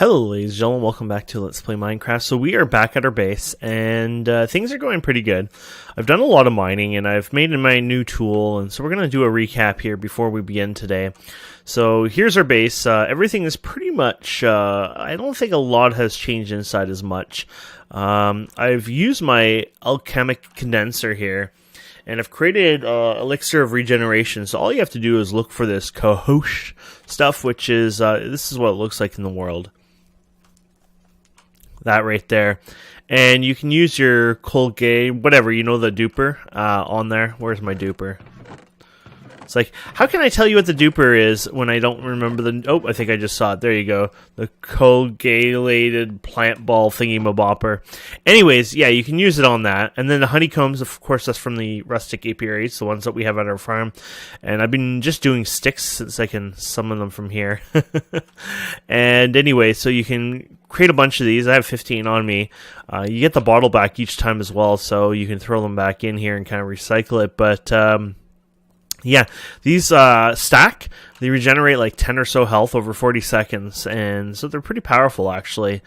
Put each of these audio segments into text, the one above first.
Hello ladies and gentlemen, welcome back to Let's Play Minecraft. So we are back at our base, and things are going pretty good. I've done a lot of mining, and I've made my new tool, and so we're going to do a recap here before we begin today. So here's our base. Everything is pretty much, I don't think a lot has changed inside as much. I've used my alchemic condenser here, and I've created elixir of regeneration. So all you have to do is look for this KaneHart stuff, which is, this is what it looks like in the world. That right there. And you can use your Colgate, whatever, you know, the duper on there. Where's my duper? It's like, how can I tell you what the duper is when I don't remember the... Oh, I think I just saw it. There you go. The Colgate plant ball thingy-mabopper. Anyways, yeah, you can use it on that. And then the honeycombs, of course, that's from the rustic apiaries, the ones that we have at our farm. And I've been just doing sticks since I can summon them from here. And anyway, so you can create a bunch of these. I have 15 on me. You get the bottle back each time as well, so you can throw them back in here and kind of recycle it. But... yeah, these stack. They regenerate like 10 or so health over 40 seconds, and so they're pretty powerful, actually.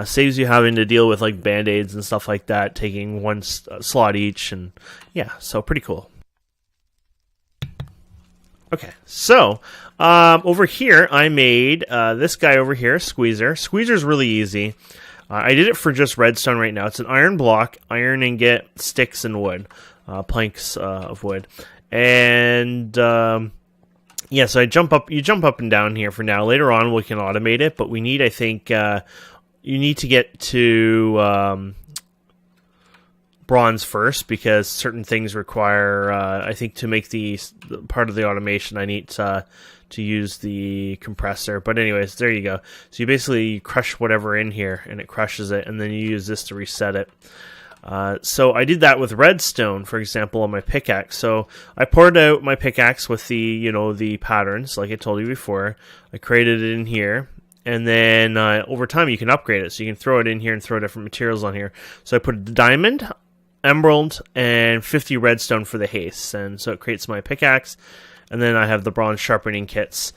Saves you having to deal with like band-aids and stuff like that, taking one slot each, and yeah, so pretty cool. Okay, so over here I made this guy over here, Squeezer. Squeezer's really easy. I did it for just redstone right now. It's an iron block, iron ingot, sticks, and wood, planks of wood. And yeah, so you jump up and down here for now. Later on we can automate it, but we need, I think, you need to get to bronze first, because certain things require, I think, to make the part of the automation, I need to use the compressor. But anyways, there you go. So you basically crush whatever in here, and it crushes it, and then you use this to reset it. So I did that with redstone, for example, on my pickaxe. So I poured out my pickaxe with the, you know, the patterns, like I told you before. I created it in here, and then over time you can upgrade it. So you can throw it in here and throw different materials on here. So I put a diamond, emerald, and 50 redstone for the haste, and so it creates my pickaxe. And then I have the bronze sharpening kits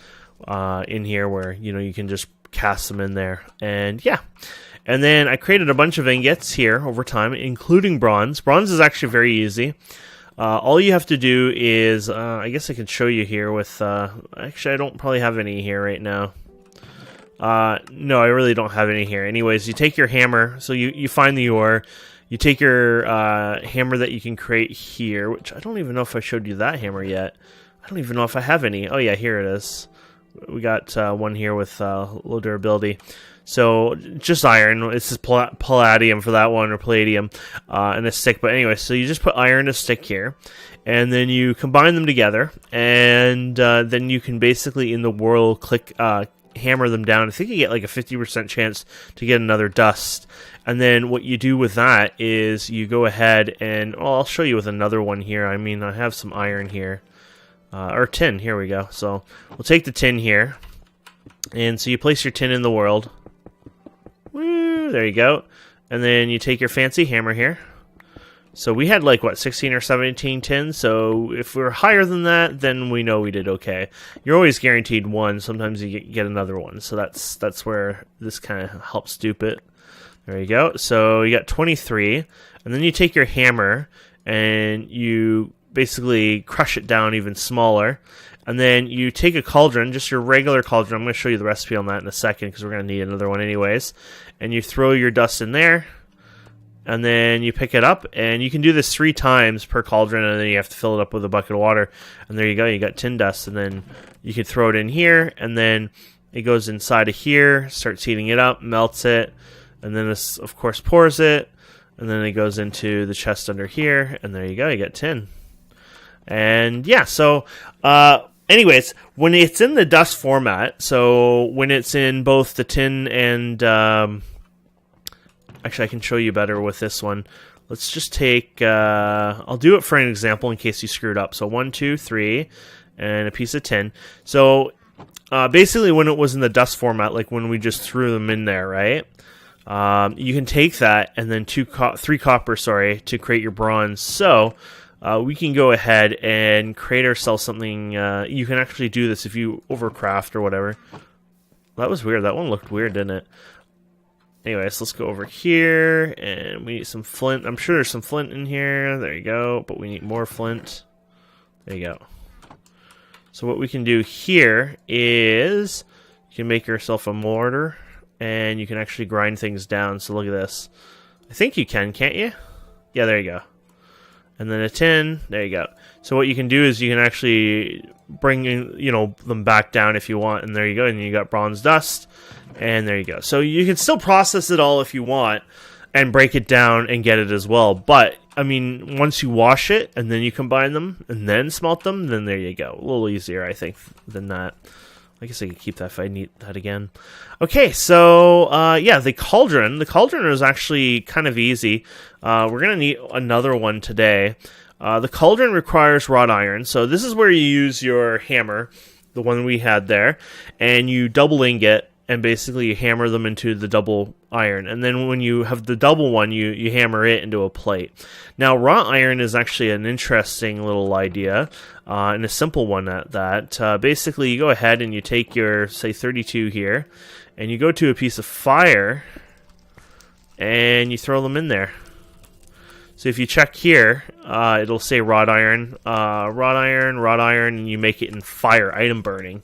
in here, where, you know, you can just cast them in there, and yeah. And then I created a bunch of ingots here over time, including bronze. Bronze is actually very easy. All you have to do is, I guess I can show you here with, actually I don't probably have any here right now. No, I really don't have any here. Anyways, you take your hammer, so you find the ore. You take your hammer that you can create here, which I don't even know if I showed you that hammer yet. I don't even know if I have any. Oh yeah, here it is. We got one here with low durability. So just iron. It's just palladium for that one, or palladium, and a stick. But anyway, so you just put iron and a stick here, and then you combine them together, and then you can basically in the world click hammer them down. I think you get like a 50% chance to get another dust. And then what you do with that is you go ahead and, well, I'll show you with another one here. I mean, I have some iron here. Or tin, here we go. So we'll take the tin here, and so you place your tin in the world. Woo, there you go. And then you take your fancy hammer here. So we had like, what, 16 or 17 tins? So if we're higher than that, then we know we did okay. You're always guaranteed one. Sometimes you get another one. So that's where this kind of helps dupe it. There you go. So you got 23. And then you take your hammer and you basically crush it down even smaller. And then you take a cauldron, just your regular cauldron. I'm going to show you the recipe on that in a second, because we're going to need another one anyways. And you throw your dust in there, and then you pick it up. And you can do this 3 times per cauldron, and then you have to fill it up with a bucket of water. And there you go, you got tin dust. And then you can throw it in here, and then it goes inside of here, starts heating it up, melts it, and then this, of course, pours it. And then it goes into the chest under here, and there you go, you got tin. And yeah, so anyways, when it's in the dust format, so when it's in both the tin and actually I can show you better with this one. Let's just take I'll do it for an example in case you screwed up. So 1, 2, 3, and a piece of tin. So basically when it was in the dust format, like when we just threw them in there, right? You can take that and then 3 copper, to create your bronze. So we can go ahead and create ourselves something. You can actually do this if you overcraft or whatever. That was weird. That one looked weird, didn't it? Anyways, let's go over here, and we need some flint. I'm sure there's some flint in here. There you go. But we need more flint. There you go. So what we can do here is you can make yourself a mortar, and you can actually grind things down. So look at this. I think you can, can't you? Yeah, there you go. And then a tin. There you go. So what you can do is you can actually bring them back down if you want, and there you go. And you got bronze dust, and there you go. So you can still process it all if you want and break it down and get it as well. But I mean, once you wash it and then you combine them and then smelt them, then there you go. A little easier, I think, than that. I guess I could keep that if I need that again. Okay, so yeah, the Cauldron. The Cauldron is actually kind of easy. We're going to need another one today. The Cauldron requires wrought iron. So this is where you use your hammer, the one we had there, and you double ingot, and basically you hammer them into the double iron. And then when you have the double one, you hammer it into a plate. Now, wrought iron is actually an interesting little idea, and a simple one at that. Basically, you go ahead and you take your, say, 32 here, and you go to a piece of fire, and you throw them in there. So if you check here, it'll say wrought iron, and you make it in fire, item burning.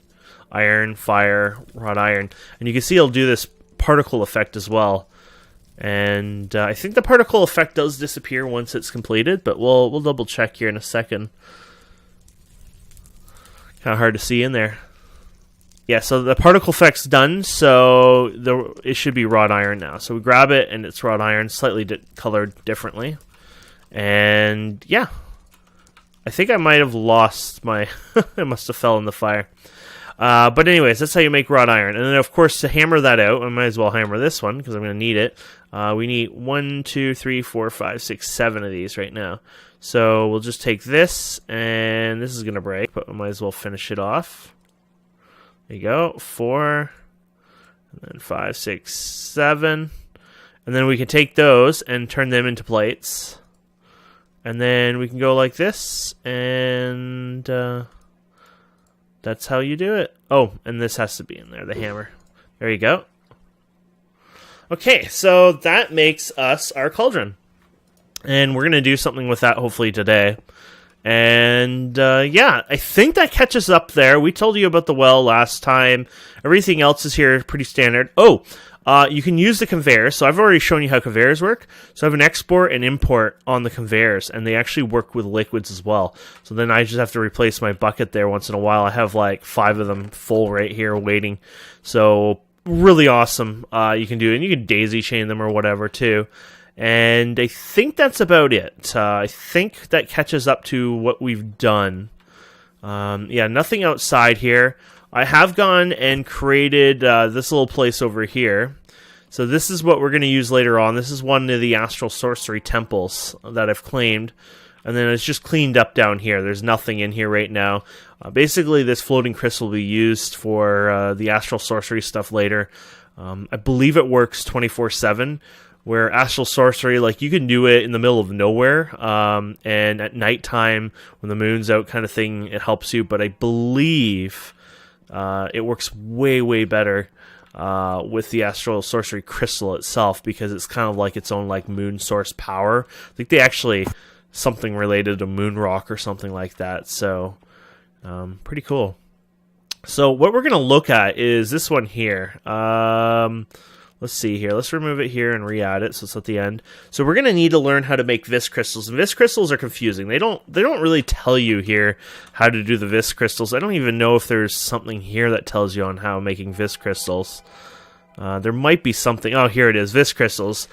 Iron, fire, wrought iron. And you can see it'll do this particle effect as well. And I think the particle effect does disappear once it's completed, but we'll double check here in a second. Kind of hard to see in there. Yeah, so the particle effect's done, so it should be wrought iron now. So we grab it, and it's wrought iron, slightly colored differently. And yeah, I think I might have lost my... I must have fell in the fire. But anyways, that's how you make wrought iron. And then, of course, to hammer that out, I might as well hammer this one, because I'm going to need it. We need 1, 2, 3, 4, 5, 6, 7 of these right now. So we'll just take this, and this is going to break, but we might as well finish it off. There you go, 4, and then 5, 6, 7. And then we can take those and turn them into plates. And then we can go like this, and... that's how you do it. Oh, and this has to be in there, the hammer. There you go. Okay, so that makes us our Cauldron. And we're going to do something with that hopefully today. And yeah, I think that catches up there. We told you about the well last time. Everything else is here pretty standard. Oh, you can use the conveyors. So I've already shown you how conveyors work. So I have an export and import on the conveyors, and they actually work with liquids as well. So then I just have to replace my bucket there once in a while. I have like 5 of them full right here waiting. So really awesome. You can do it, and you can daisy chain them or whatever too. And I think that's about it. I think that catches up to what we've done. Yeah, nothing outside here. I have gone and created this little place over here. So this is what we're going to use later on. This is one of the astral sorcery temples that I've claimed. And then it's just cleaned up down here. There's nothing in here right now. Basically, this floating crystal will be used for the astral sorcery stuff later. I believe it works 24/7. Where astral sorcery, like, you can do it in the middle of nowhere, and at nighttime when the moon's out kind of thing, it helps you. But I believe it works way, way better with the astral sorcery crystal itself, because it's kind of like its own like moon source power. I think they actually something related to moon rock or something like that. So pretty cool. So what we're going to look at is this one here. Let's see here. Let's remove it here and re-add it, so it's at the end. So we're going to need to learn how to make vis crystals. And vis crystals are confusing. They don't really tell you here how to do the vis crystals. I don't even know if there's something here that tells you on how making vis crystals. There might be something. Oh, here it is. Vis crystals.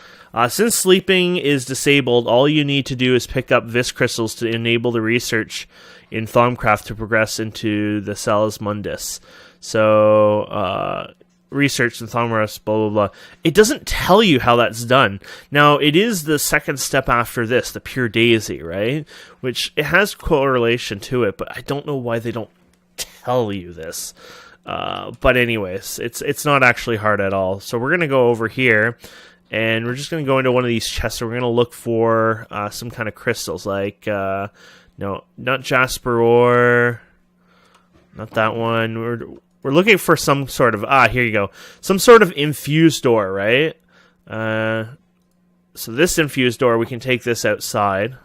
Since sleeping is disabled, all you need to do is pick up vis crystals to enable the research in Thaumcraft to progress into the Salus Mundus. So, research and Thaumcraft, blah, blah, blah. It doesn't tell you how that's done. Now, it is the second step after this, the pure daisy, right? Which, it has correlation to it, but I don't know why they don't tell you this. But anyways, it's not actually hard at all. So we're going to go over here, and we're just going to go into one of these chests, and we're going to look for some kind of crystals, like, no, not jasper ore, not that one. We're we're looking for some sort of, here you go, some sort of Infuse Door, right? So this Infuse Door, we can take this outside.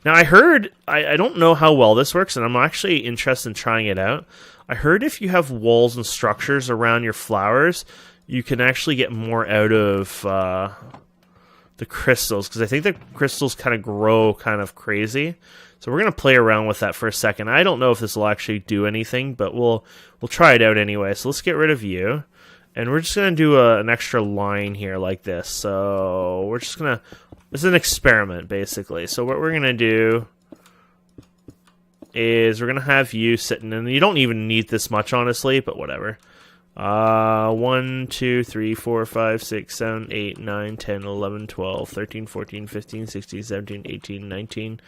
Now I heard, I don't know how well this works, and I'm actually interested in trying it out. I heard if you have walls and structures around your flowers, you can actually get more out of the crystals, because I think the crystals kind of grow kind of crazy. So we're going to play around with that for a second. I don't know if this will actually do anything, but we'll try it out anyway. So let's get rid of you. And we're just going to do an extra line here like this. So we're just going to... This is an experiment, basically. So what we're going to do is we're going to have you sitting... And you don't even need this much, honestly, but whatever. 1, 2, 3, 4, 5, 6, 7, 8, 9, 10, 11, 12, 13, 14, 15, 16, 17, 18, 19,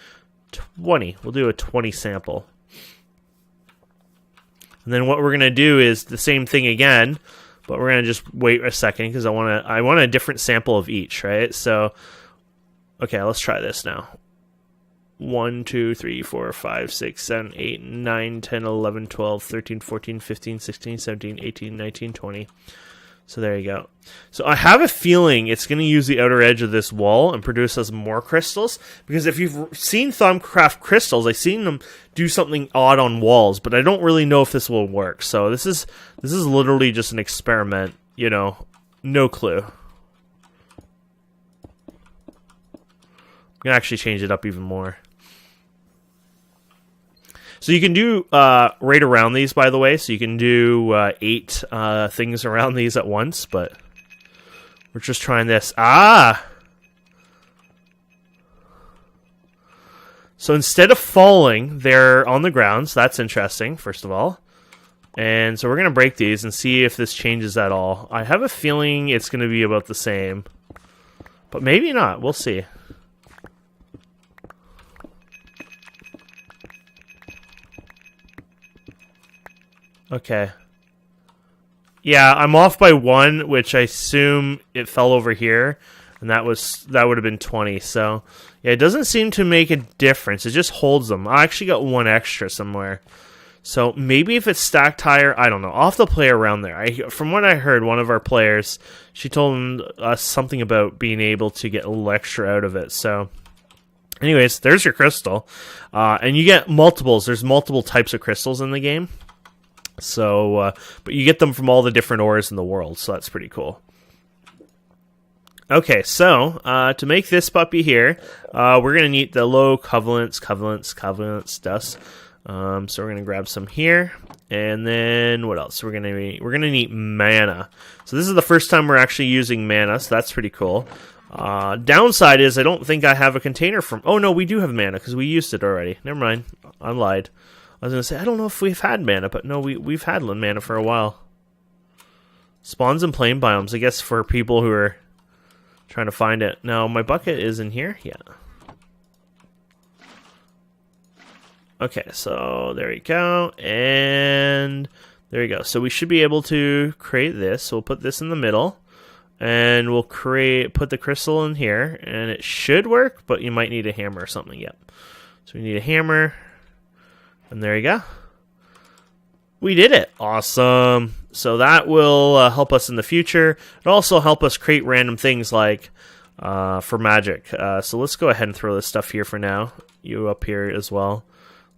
20. We'll do a 20 sample. And then what we're going to do is the same thing again, but we're going to just wait a second because I want a different sample of each, right? So, okay, let's try this now. 1, 2, 3, 4, 5, 6, 7, 8, 9, 10, 11, 12, 13, 14, 15, 16, 17, 18, 19, 20. So there you go. So I have a feeling it's going to use the outer edge of this wall and produce us more crystals. Because if you've seen Thaumcraft crystals, I've seen them do something odd on walls, but I don't really know if this will work. So this is literally just an experiment, you know, no clue. I'm going to actually change it up even more. So you can do right around these, by the way. So you can do 8 things around these at once, but we're just trying this. So instead of falling, they're on the ground. So that's interesting, first of all. And so we're going to break these and see if this changes at all. I have a feeling it's going to be about the same, but maybe not. We'll see. Okay. Yeah, I'm off by 1, which I assume it fell over here, and that would have been 20. So, yeah, it doesn't seem to make a difference. It just holds them. I actually got 1 extra somewhere. So maybe if it's stacked higher, I don't know. I'll have to play around there. From what I heard, one of our players, she told us something about being able to get a little extra out of it. So, anyways, there's your crystal. And you get multiples. There's multiple types of crystals in the game. So, but you get them from all the different ores in the world, so that's pretty cool. Okay, so, to make this puppy here, we're going to need the low covalence dust. So we're going to grab some here, and then what else? We're going to need mana. So this is the first time we're actually using mana, so that's pretty cool. Downside is I don't think I have a container from... Oh, no, we do have mana, because we used it already. Never mind, I lied. I was going to say, I don't know if we've had mana, but no, we've had mana for a while. Spawns in plain biomes, I guess, for people who are trying to find it. Now, my bucket is in here? Yeah. Okay, so there we go, and there we go. So we should be able to create this. So we'll put this in the middle, and we'll put the crystal in here, and it should work, but you might need a hammer or something. Yep. So we need a hammer. And there you go. We did it. Awesome. So that will help us in the future. It'll also help us create random things like for magic. So let's go ahead and throw this stuff here for now. You up here as well.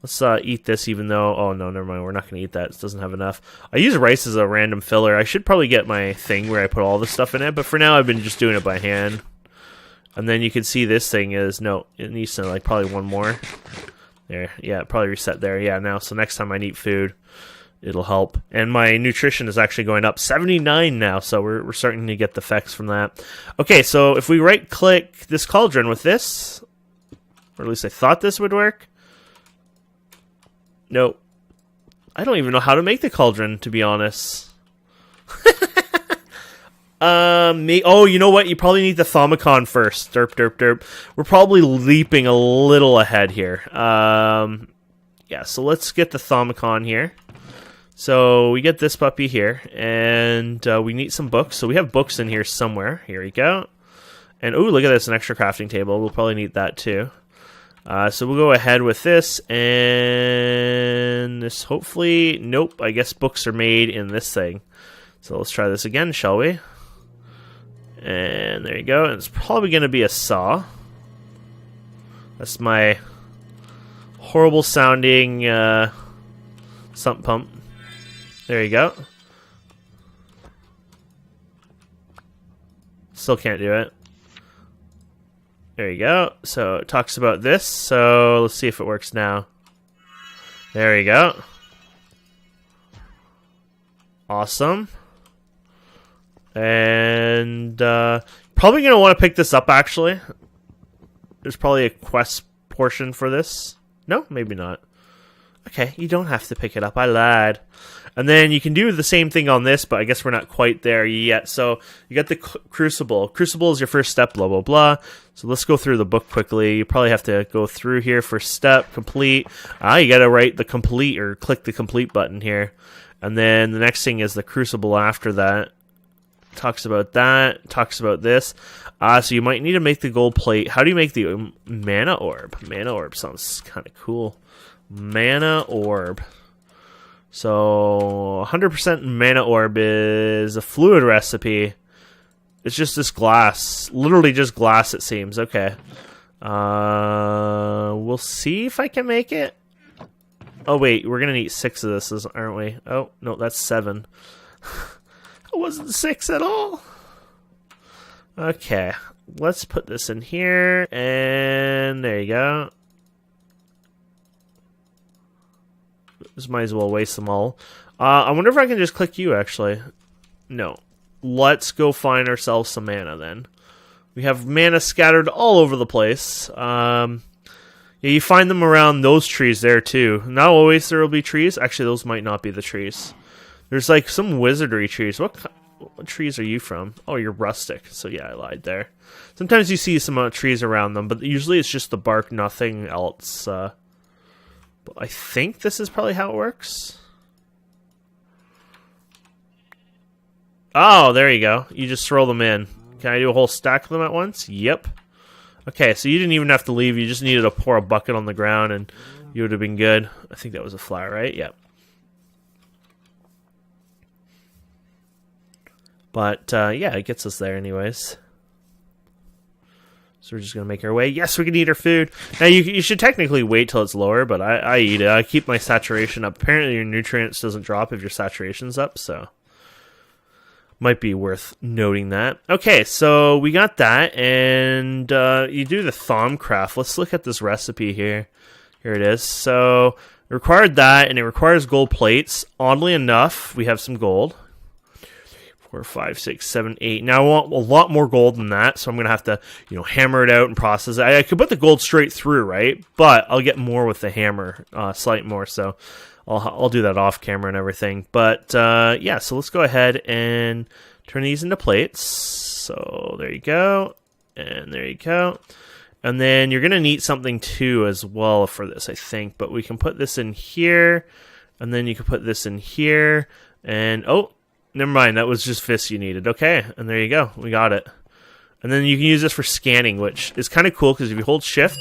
Let's eat this even though... Oh, no, never mind. We're not going to eat that. It doesn't have enough. I use rice as a random filler. I should probably get my thing where I put all the stuff in it. But for now, I've been just doing it by hand. And then you can see this thing is... No, it needs to like probably 1 more. There, yeah, probably reset there. Yeah, now, so next time I eat food, it'll help. And my nutrition is actually going up 79 now, so we're starting to get the effects from that. Okay, so if we right-click this cauldron with this, or at least I thought this would work. Nope. I don't even know how to make the cauldron, to be honest. Oh, you know what? You probably need the Thaumcraft first. Derp, derp, derp. We're probably leaping a little ahead here. Yeah, so let's get the Thaumcraft here. So we get this puppy here, and we need some books. So we have books in here somewhere. Here we go. And, ooh, look at this, an extra crafting table. We'll probably need that too. So we'll go ahead with this, and this hopefully, nope, I guess books are made in this thing. So let's try this again, shall we? And there you go. And it's probably going to be a saw. That's my horrible sounding sump pump. There you go. Still can't do it. There you go. So it talks about this. So let's see if it works now. There you go. Awesome. And probably going to want to pick this up, actually. There's probably a quest portion for this. No, maybe not. Okay, you don't have to pick it up. I lied. And then you can do the same thing on this, but I guess we're not quite there yet. So you got the Crucible. Crucible is your first step, blah, blah, blah. So let's go through the book quickly. You probably have to go through here for step, complete. You got to write the complete or click the complete button here. And then the next thing is the Crucible after that. Talks about that. Talks about this. So you might need to make the gold plate. How do you make the mana orb? Mana orb sounds kind of cool. Mana orb. So 100% mana orb is a fluid recipe. It's just this glass. Literally just glass, it seems. Okay. We'll see if I can make it. Oh, wait. We're going to need 6 of this, aren't we? Oh, no, that's 7. It wasn't 6 at all. Okay. Let's put this in here. And there you go. Just might as well waste them all. I wonder if I can just click you, actually. No. Let's go find ourselves some mana, then. We have mana scattered all over the place. Yeah, you find them around those trees there, too. Not always there will be trees. Actually, those might not be the trees. There's, like, some wizardry trees. What trees are you from? Oh, you're rustic. So, yeah, I lied there. Sometimes you see some trees around them, but usually it's just the bark, nothing else. But I think this is probably how it works. Oh, there you go. You just throw them in. Can I do a whole stack of them at once? Yep. Okay, so you didn't even have to leave. You just needed to pour a bucket on the ground and you would have been good. I think that was a flower, right? Yep. But, yeah, it gets us there anyways. So we're just going to make our way. Yes, we can eat our food. Now, you should technically wait till it's lower, but I eat it. I keep my saturation up. Apparently, your nutrients doesn't drop if your saturation's up, so might be worth noting that. Okay, so we got that, and you do the Thaumcraft. Let's look at this recipe here. Here it is. So it required that, and it requires gold plates. Oddly enough, we have some gold. 4, 5, 6, 7, 8. Now I want a lot more gold than that, so I'm gonna have to, hammer it out and process it. I could put the gold straight through, right? But I'll get more with the hammer, slight more. So I'll do that off camera and everything. But yeah, so let's go ahead and turn these into plates. So there you go, and there you go. And then you're gonna need something too as well for this, I think. But we can put this in here, and then you can put this in here, and oh. Never mind, that was just fists you needed. Okay, and there you go. We got it. And then you can use this for scanning, which is kind of cool, because if you hold shift,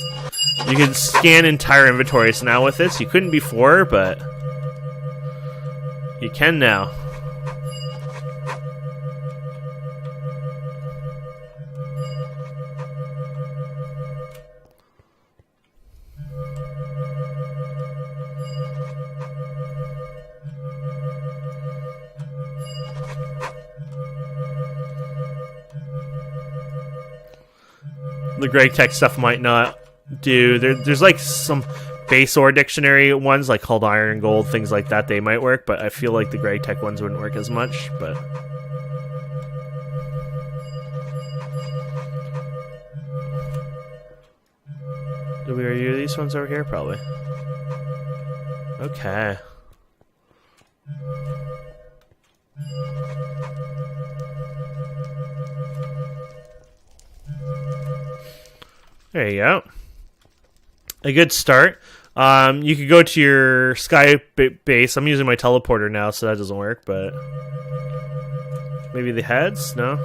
you can scan entire inventories now with this. You couldn't before, but you can now. The Greg Tech stuff might not do. There's like some base ore dictionary ones like called iron, gold, things like that. They might work, but I feel like the Greg Tech ones wouldn't work as much. But do we review these ones over here? Probably. Okay. There you go. A good start. You could go to your sky base. I'm using my teleporter now, so that doesn't work, but maybe the heads? No?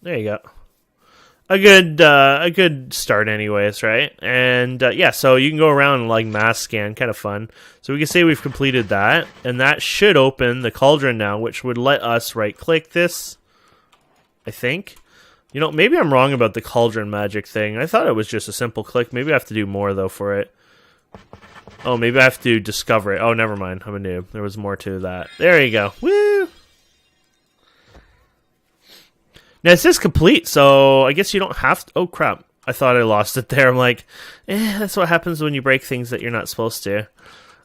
There you go. a good start anyways, right? And yeah, so you can go around and like mass scan, kind of fun. So we can say we've completed that, and that should open the cauldron now, which would let us right click this, I think. You know, maybe I'm wrong about the cauldron magic thing. I thought it was just a simple click. Maybe I have to do more though for it. Oh, maybe I have to discover it. Oh, never mind, I'm a noob. There was more to that. There you go. Woo! Now, it says complete, so I guess you don't have to... Oh, crap. I thought I lost it there. I'm like, that's what happens when you break things that you're not supposed to.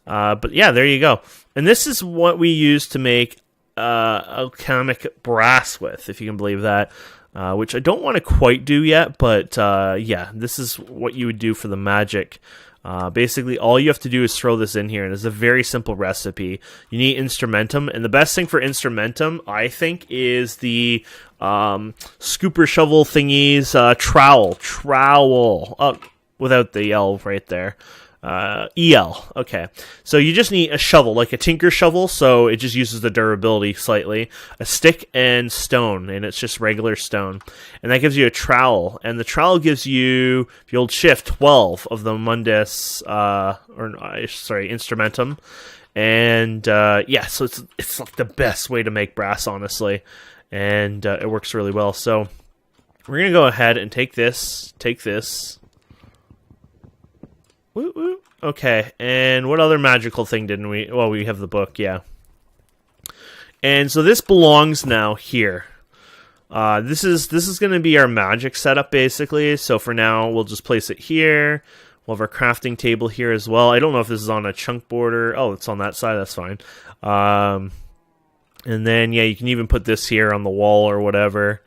But yeah, there you go. And this is what we use to make alchemic brass with, if you can believe that. Which I don't want to quite do yet, but yeah, this is what you would do for the magic. Basically, all you have to do is throw this in here, and it's a very simple recipe. You need instrumentum, and the best thing for instrumentum, I think, is the scooper shovel thingies, trowel, without the L right there. EL. Okay. So you just need a shovel, like a tinker shovel, so it just uses the durability slightly. A stick and stone, and it's just regular stone. And that gives you a trowel, and the trowel gives you, if you hold shift, 12 of the mundus, instrumentum. And yeah, so it's like the best way to make brass, honestly. And it works really well. So we're going to go ahead and take this. Woo woo. Okay, and what other magical thing didn't we... Well, we have the book, yeah. And so this belongs now here. This is going to be our magic setup, basically. So for now, we'll just place it here. We'll have our crafting table here as well. I don't know if this is on a chunk border. Oh, it's on that side. That's fine. And then, yeah, you can even put this here on the wall or whatever.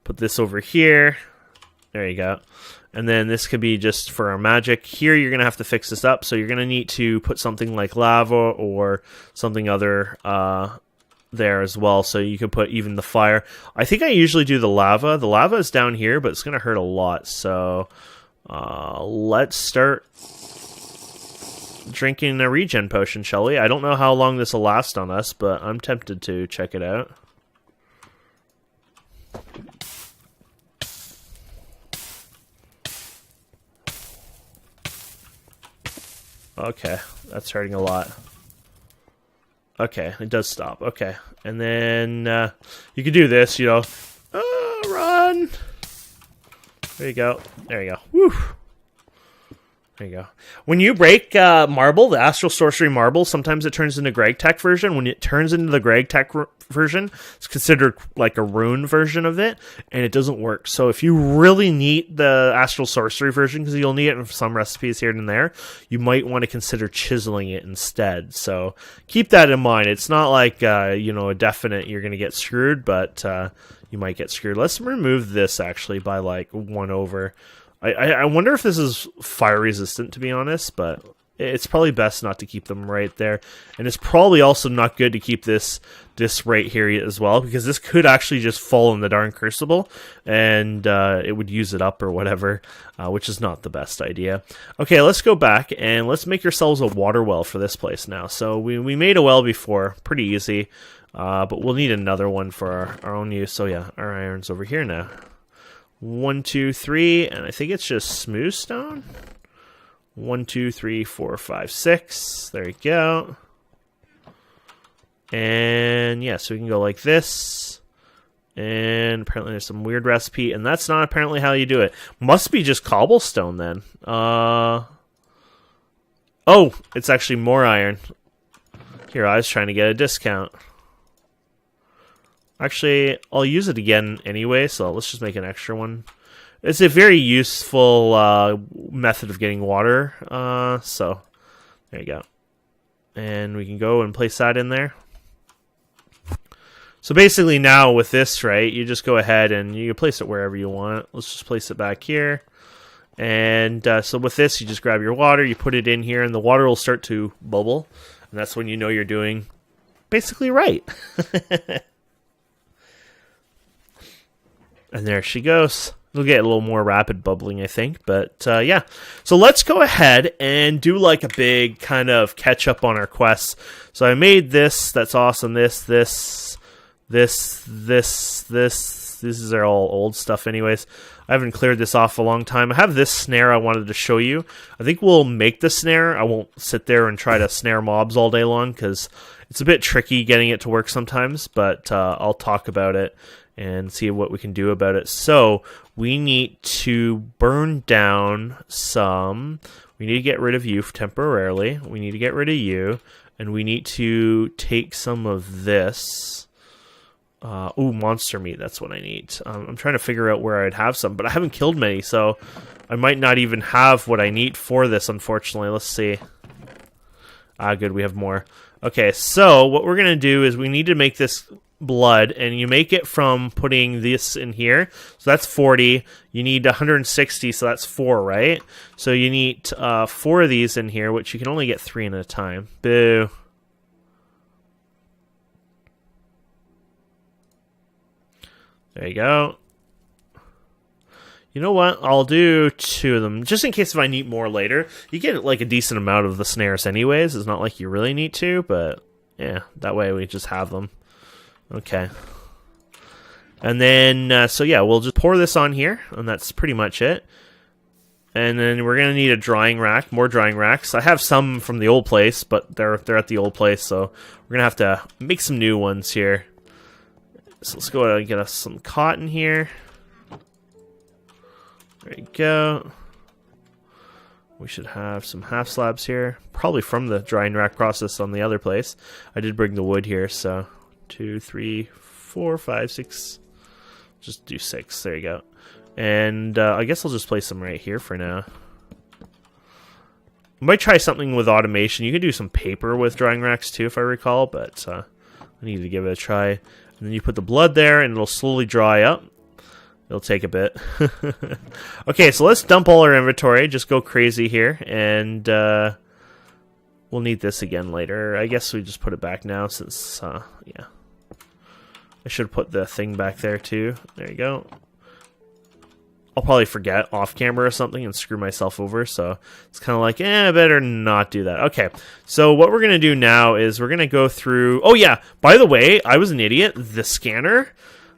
Put this over here. There you go. And then this could be just for our magic. Here you're going to have to fix this up. So you're going to need to put something like lava or something other there as well. So you can put even the fire. I think I usually do the lava. The lava is down here, but it's going to hurt a lot. So let's start drinking a regen potion, shall we? I don't know how long this will last on us, but I'm tempted to check it out. Okay, that's hurting a lot. Okay, it does stop. Okay, and then you can do this, you know. Run! There you go. There you go. Woo! There you go. When you break marble, the Astral Sorcery marble, sometimes it turns into Greg Tech version. When it turns into the Greg Tech version, it's considered like a rune version of it, and it doesn't work. So if you really need the Astral Sorcery version, because you'll need it in some recipes here and there, you might want to consider chiseling it instead. So keep that in mind. It's not like, you know, a definite you're going to get screwed, but you might get screwed. Let's remove this, actually, by like 1 over. I wonder if this is fire resistant, to be honest, but it's probably best not to keep them right there. And it's probably also not good to keep this right here as well, because this could actually just fall in the darn Crucible, and it would use it up or whatever, which is not the best idea. Okay, let's go back, and let's make ourselves a water well for this place now. So we made a well before, pretty easy, but we'll need another one for our own use. So yeah, our iron's over here now. 1, 2, 3, and I think it's just smooth stone. 1, 2, 3, 4, 5, 6. There you go. And yeah, so we can go like this. And apparently there's some weird recipe, and that's not apparently how you do it. Must be just cobblestone then. Oh, it's actually more iron. Here, I was trying to get a discount. Actually, I'll use it again anyway, so let's just make an extra one. It's a very useful method of getting water, so there you go. And we can go and place that in there. So basically now with this, right, you just go ahead and you can place it wherever you want. Let's just place it back here. And so with this, you just grab your water, you put it in here, and the water will start to bubble. And that's when you know you're doing basically right. And there she goes. It'll get a little more rapid bubbling, I think. But, yeah. So let's go ahead and do, like, a big kind of catch-up on our quests. So I made this. That's awesome. This. These are all old stuff anyways. I haven't cleared this off a long time. I have this snare I wanted to show you. I think we'll make the snare. I won't sit there and try to snare mobs all day long because it's a bit tricky getting it to work sometimes, but I'll talk about it and see what we can do about it. So we need to burn down some. We need to get rid of you temporarily. We need to get rid of you. And we need to take some of this. Ooh, monster meat. That's what I need. I'm trying to figure out where I'd have some, but I haven't killed many, so I might not even have what I need for this, unfortunately. Let's see. Ah, good. We have more. Okay, so what we're going to do is we need to make this blood, and you make it from putting this in here. So that's 40. You need 160, so that's 4, right? So you need 4 of these in here, which you can only get 3 in at a time. Boo. There you go. You know what? I'll do 2 of them, just in case if I need more later. You get like a decent amount of the snares anyways. It's not like you really need to, but yeah, that way we just have them. Okay. And then, so yeah, we'll just pour this on here, and that's pretty much it. And then we're going to need a drying rack, more drying racks. I have some from the old place, but they're at the old place, so we're going to have to make some new ones here. So let's go ahead and get us some cotton here. There you go. We should have some half slabs here, probably from the drying rack process on the other place. I did bring the wood here, so 2, 3, 4, 5, 6. Just do 6. There you go. And I guess I'll just place them right here for now. I might try something with automation. You can do some paper with drying racks too, if I recall, but I need to give it a try. And then you put the blood there, and it'll slowly dry up. It'll take a bit. Okay, so let's dump all our inventory. Just go crazy here, and we'll need this again later. I guess we just put it back now since, yeah. I should put the thing back there too. There you go. I'll probably forget off camera or something and screw myself over, so it's kind of like, I better not do that. Okay, so what we're going to do now is we're going to go through... Oh yeah, by the way, I was an idiot. The scanner...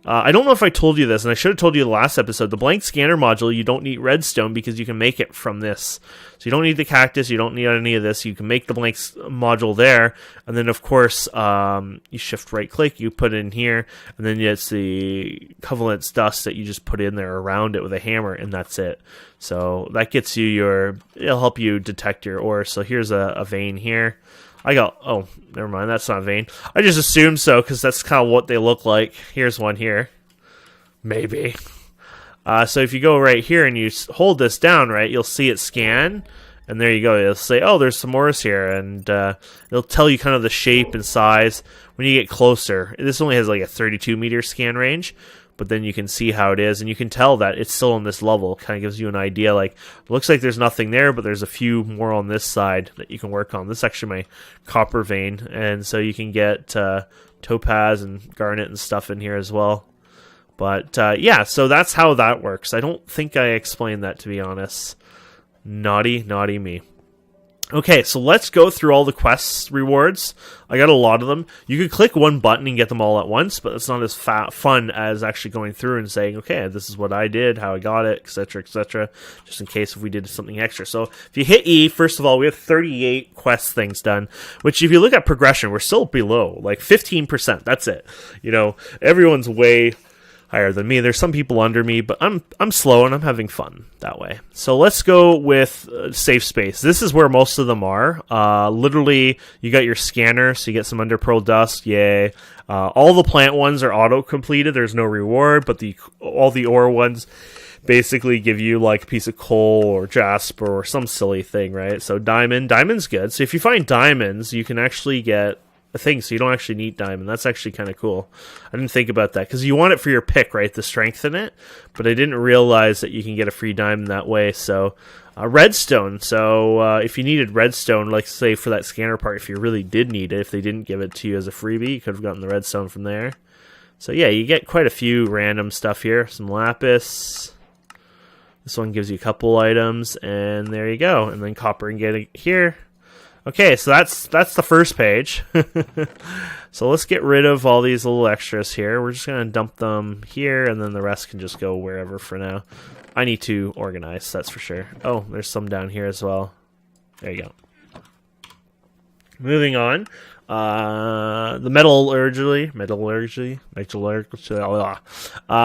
I don't know if I told you this, and I should have told you the last episode. The blank scanner module, you don't need redstone because you can make it from this. So you don't need the cactus, you don't need any of this. You can make the blank module there, and then of course you shift right click, you put it in here, and then it's the Covalence dust that you just put in there around it with a hammer, and that's it. So that gets you your... It'll help you detect your ore. So here's a vein here. I got... Oh, never mind. That's not a vein. I just assumed so, because that's kind of what they look like. Here's one here. Maybe. So if you go right here and you hold this down, right, you'll see it scan. And there you go. It'll say, oh, there's some ores here. And it'll tell you kind of the shape and size when you get closer. This only has like a 32-meter scan range. But then you can see how it is, and you can tell that it's still on this level. Kind of gives you an idea, like, it looks like there's nothing there, but there's a few more on this side that you can work on. This is actually my copper vein, and so you can get topaz and garnet and stuff in here as well. But, yeah, so that's how that works. I don't think I explained that, to be honest. Naughty, naughty me. Okay, so let's go through all the quests rewards. I got a lot of them. You could click one button and get them all at once, but it's not as fun as actually going through and saying, okay, this is what I did, how I got it, etc., etc., just in case if we did something extra. So if you hit E, first of all, we have 38 quest things done, which if you look at progression, we're still below, like 15%. That's it. You know, everyone's way higher than me. There's some people under me, but I'm slow and I'm having fun that way. So let's go with safe space. This is where most of them are. Literally, you got your scanner, so you get some under pearl dust. Yay! All the plant ones are auto completed. There's no reward, but all the ore ones basically give you like a piece of coal or jasper or some silly thing, right? So diamond's good. So if you find diamonds, you can actually get a thing, so you don't actually need diamond. That's actually kind of cool. I didn't think about that because you want it for your pick, right, to strengthen it, but I didn't realize that you can get a free diamond that way. So redstone, so if you needed redstone, like say for that scanner part, if you really did need it, if they didn't give it to you as a freebie, you could have gotten the redstone from there. So yeah, you get quite a few random stuff here. Some lapis. This one gives you a couple items, and there you go. And then copper and get it here. Okay, so that's the first page. So let's get rid of all these little extras here. We're just going to dump them here, and then the rest can just go wherever for now. I need to organize, that's for sure. Oh, there's some down here as well. There you go. Moving on. The metallurgy.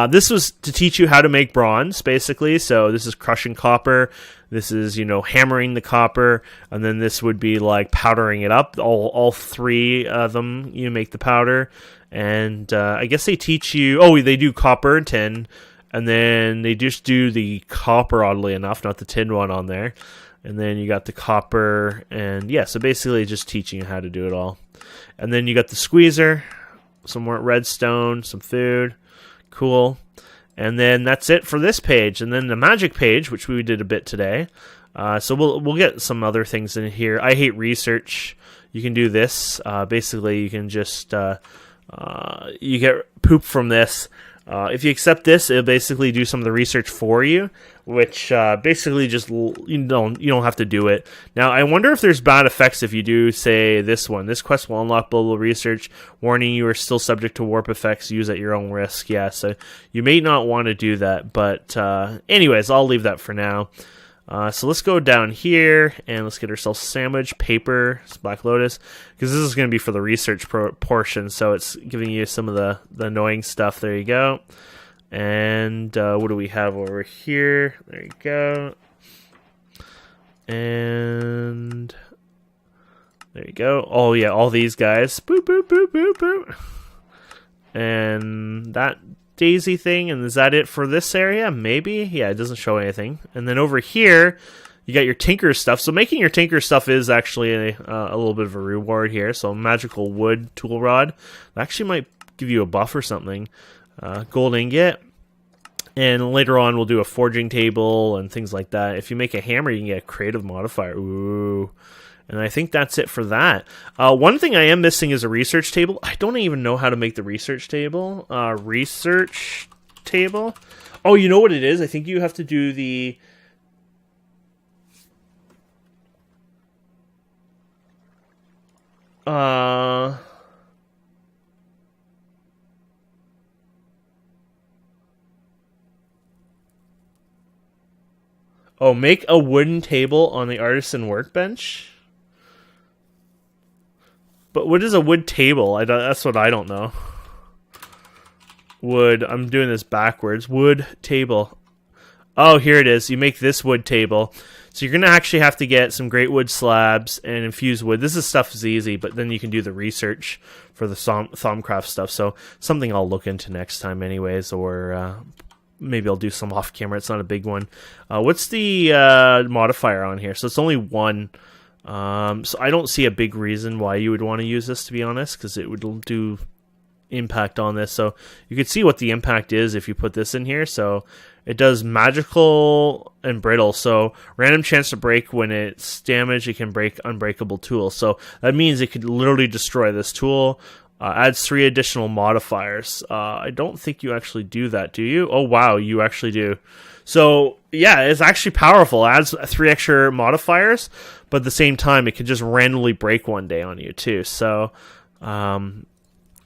This was to teach you how to make bronze, basically. So this is crushing copper. This is, you know, hammering the copper, and then this would be like powdering it up. All three of them, you make the powder, and I guess they teach you. Oh, they do copper and tin, and then they just do the copper, oddly enough, not the tin one on there. And then you got the copper, and yeah, so basically just teaching you how to do it all. And then you got the squeezer, some more redstone, some food, cool. And then that's it for this page. And then the magic page, which we did a bit today. So we'll get some other things in here. I hate research. You can do this. Basically, you can just you get poop from this. If you accept this, it'll basically do some of the research for you, which basically just you don't have to do it. Now, I wonder if there's bad effects if you do, say, this one. This quest will unlock blah research. Warning, you are still subject to warp effects. Use at your own risk. Yeah, so you may not want to do that. But anyways, I'll leave that for now. So let's go down here and let's get ourselves sandwich, paper, Black Lotus, because this is going to be for the research portion, so it's giving you some of the annoying stuff. There you go. And what do we have over here? There you go. And there you go. Oh yeah, all these guys. Boop, boop, boop, boop, boop. And that daisy thing, and is that it for this area? Maybe. Yeah, it doesn't show anything. And then over here you got your tinker stuff. So making your tinker stuff is actually a little bit of a reward here. So magical wood tool rod, that actually might give you a buff or something. Gold ingot, and later on we'll do a forging table and things like that. If you make a hammer, you can get a creative modifier. Ooh. And I think that's it for that. One thing I am missing is a research table. I don't even know how to make the research table. Research table? Oh, you know what it is? I think you have to do the... Oh, make a wooden table on the artisan workbench? But what is a wood table? That's what I don't know. Wood. I'm doing this backwards. Wood table. Oh, here it is. You make this wood table. So you're going to actually have to get some great wood slabs and infuse wood. This stuff is easy, but then you can do the research for the Thaumcraft stuff. So something I'll look into next time anyways, or maybe I'll do some off camera. It's not a big one. What's the modifier on here? So it's only 1. So I don't see a big reason why you would want to use this, to be honest, because it would do impact on this. So you can see what the impact is if you put this in here. So it does magical and brittle. So random chance to break when it's damaged, it can break unbreakable tools. So that means it could literally destroy this tool. Adds 3 additional modifiers. I don't think you actually do that, do you? Oh wow, you actually do. So yeah, it's actually powerful. It adds 3 extra modifiers, but at the same time, it could just randomly break one day on you too. So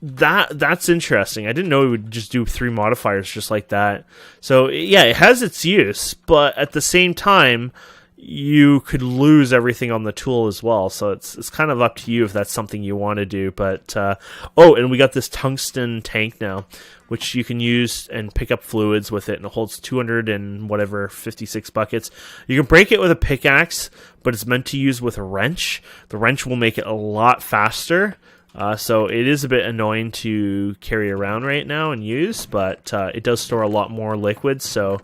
that's interesting. I didn't know it would just do 3 modifiers just like that. So yeah, it has its use, but at the same time, you could lose everything on the tool as well. So it's kind of up to you if that's something you want to do. But oh, and we got this tungsten tank now, which you can use and pick up fluids with it, and it holds 200 and whatever 56 buckets. You can break it with a pickaxe, but it's meant to use with a wrench. The wrench will make it a lot faster. So it is a bit annoying to carry around right now and use, but it does store a lot more liquid, so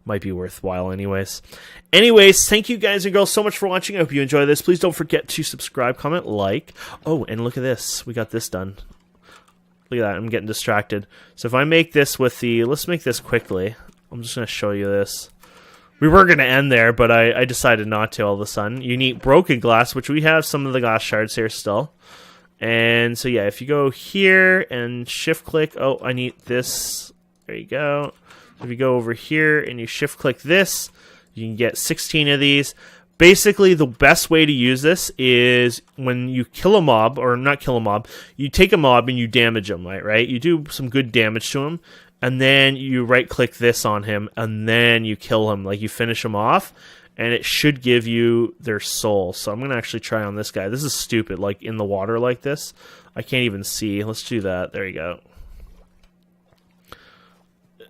might be worthwhile anyways. Anyways, thank you guys and girls so much for watching. I hope you enjoy this. Please don't forget to subscribe, comment, like. Oh, and look at this. We got this done. Look at that. I'm getting distracted. So if I make this with the... Let's make this quickly. I'm just going to show you this. We were going to end there, but I decided not to all of a sudden. You need broken glass, which we have some of the glass shards here still. And so yeah, if you go here and shift click... Oh, I need this. There you go. If you go over here and you shift click this, you can get 16 of these. basically the best way to use this is when you kill a mob, or not kill a mob, you take a mob and you damage him, right? You do some good damage to him, and then you right-click this on him, and then you kill him, like you finish him off, and it should give you their soul. So I'm going to actually try on this guy. This is stupid, like in the water like this. I can't even see. Let's do that. There you go.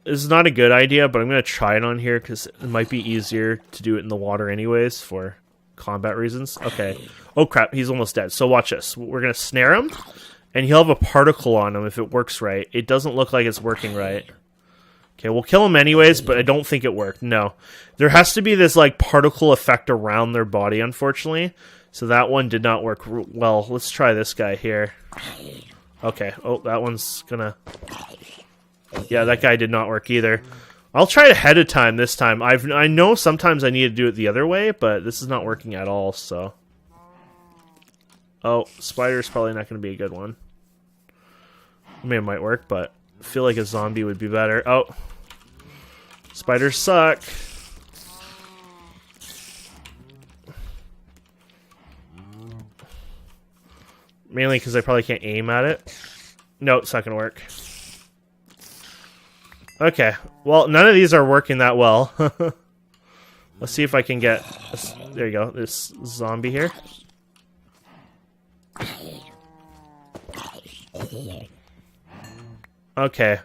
This is not a good idea, but I'm going to try it on here because it might be easier to do it in the water anyways for combat reasons. Okay. Oh, crap. He's almost dead. So watch this. We're going to snare him, and he'll have a particle on him if it works right. It doesn't look like it's working right. Okay, we'll kill him anyways, but I don't think it worked. No. There has to be this like particle effect around their body, unfortunately. So that one did not work well. Let's try this guy here. Okay. Oh, that one's going to... Yeah, that guy did not work either. I'll try it ahead of time this time. I know sometimes I need to do it the other way, but this is not working at all, so... Oh, spider's probably not going to be a good one. I mean, it might work, but I feel like a zombie would be better. Oh. Spiders suck. Mainly because I probably can't aim at it. No, it's not going to work. Okay, well, none of these are working that well. Let's see if I can get... There you go, this zombie here. Okay.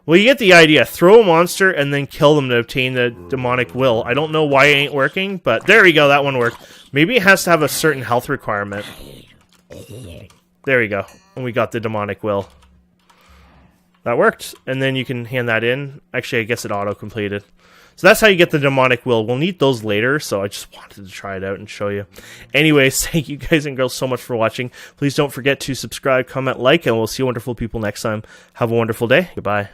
Well, you get the idea. Throw a monster and then kill them to obtain the demonic will. I don't know why it ain't working, but there we go, that one worked. Maybe it has to have a certain health requirement. There we go, and we got the demonic will. That worked, and then you can hand that in. Actually, I guess it auto-completed. So that's how you get the demonic will. We'll need those later, so I just wanted to try it out and show you. Anyways, thank you guys and girls so much for watching. Please don't forget to subscribe, comment, like, and we'll see you wonderful people next time. Have a wonderful day. Goodbye.